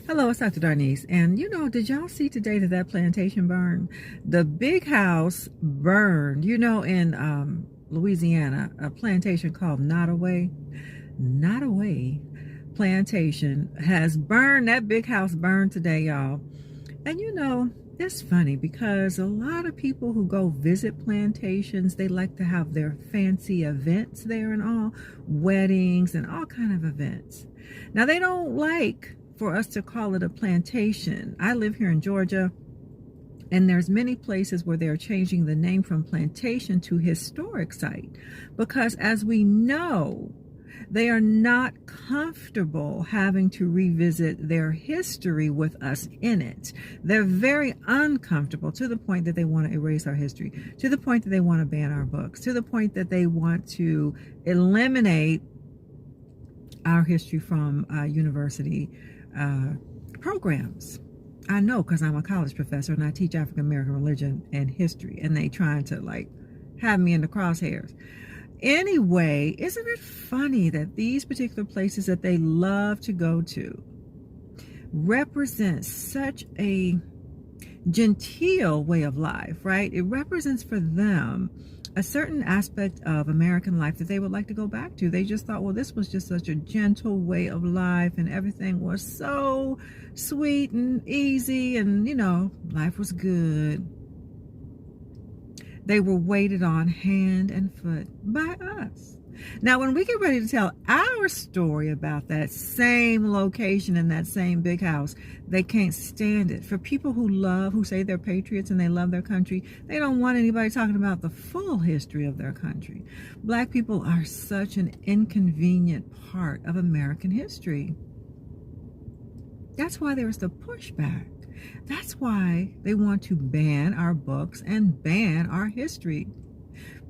Hello, it's Dr. Darnese. And did y'all see today that plantation burned? The big house burned, in Louisiana, a plantation called Nottoway Plantation has burned. That big house burned today, y'all. And it's funny because a lot of people who go visit plantations, they like to have their fancy events there and all, weddings and all kind of events. Now, they don't like for us to call it a plantation. I live here in Georgia, and there's many places where they're changing the name from plantation to historic site because, as we know, they are not comfortable having to revisit their history with us in it. They're very uncomfortable, to the point that they want to erase our history, to the point that they want to ban our books, to the point that they want to eliminate our history from university programs. I know, because I'm a college professor and I teach African American religion and history, and they trying to have me in the crosshairs. Anyway, isn't it funny that these particular places that they love to go to represent such a genteel way of life, right? It represents for them a certain aspect of American life that they would like to go back to. They just thought, well, this was just such a gentle way of life and everything was so sweet and easy and, life was good. They were waited on hand and foot by us. Now, when we get ready to tell our story about that same location and that same big house, they can't stand it. For people who say they're patriots and they love their country, they don't want anybody talking about the full history of their country. Black people are such an inconvenient part of American history. That's why there's the pushback. That's why they want to ban our books and ban our history,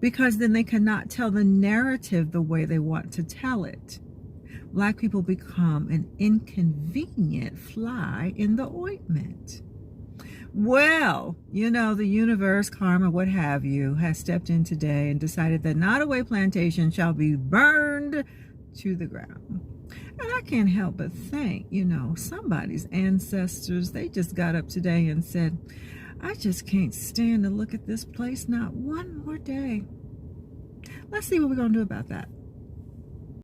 because then they cannot tell the narrative the way they want to tell it. Black people become an inconvenient fly in the ointment. Well, the universe, karma, what have you, has stepped in today and decided that Nottoway Plantation shall be burned to the ground. And I can't help but think, somebody's ancestors, they just got up today and said, I just can't stand to look at this place not one more day. Let's see what we're going to do about that.